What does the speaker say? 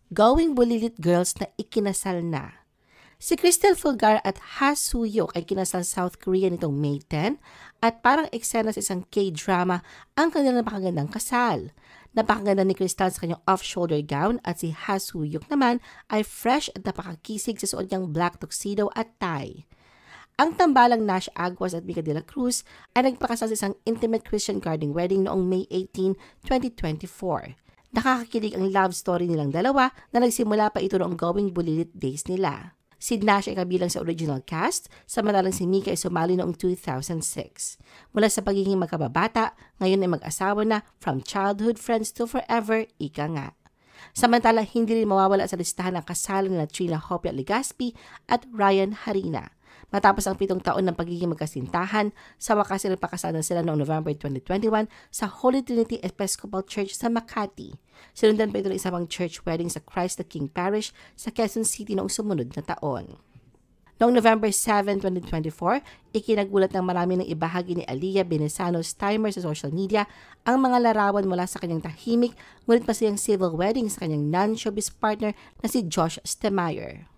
Going Bulilit girls na ikinasal na. Si Cristel Fulgar at Ha Soo-hyuk ay kinasal sa South Korea nitong May 10 at parang eksena sa isang K-drama ang kanilang napakagandang kasal. Napakaganda ni Cristel sa kanyang off-shoulder gown at si Ha Soo-hyuk naman ay fresh at napakakisig sa suot niyang black tuxedo at tie. Ang tambalang Nash Aguas at Mica de la Cruz ay nagpakasal sa isang intimate Christian garden wedding noong May 18, 2024. Nakakakilig ang love story nilang dalawa na nagsimula pa ito noong Going Bulilit days nila. Si Nash ay kabilang sa original cast, samantalang si Mica ay sumali noong 2006. Mula sa pagiging magkababata, ngayon ay mag-asawa na from childhood friends to forever, ika nga. Samantala, hindi rin mawawala sa listahan ang kasalan nila Trina Hopia Legaspi at Ryan Harina. Matapos ang 7 taon ng pagiging magkasintahan, sa wakas nagpakasalan sila noong November 2021 sa Holy Trinity Episcopal Church sa Makati. Sinundan pa ito ng isang church wedding sa Christ the King Parish sa Quezon City noong sumunod na taon. Noong November 7, 2024, ikinagulat ng marami ng ibahagi ni Aliyah Benesano's timer sa social media ang mga larawan mula sa kanyang tahimik ngunit masayang civil wedding sa kanyang non-showbiz partner na si Josh Stemeyer.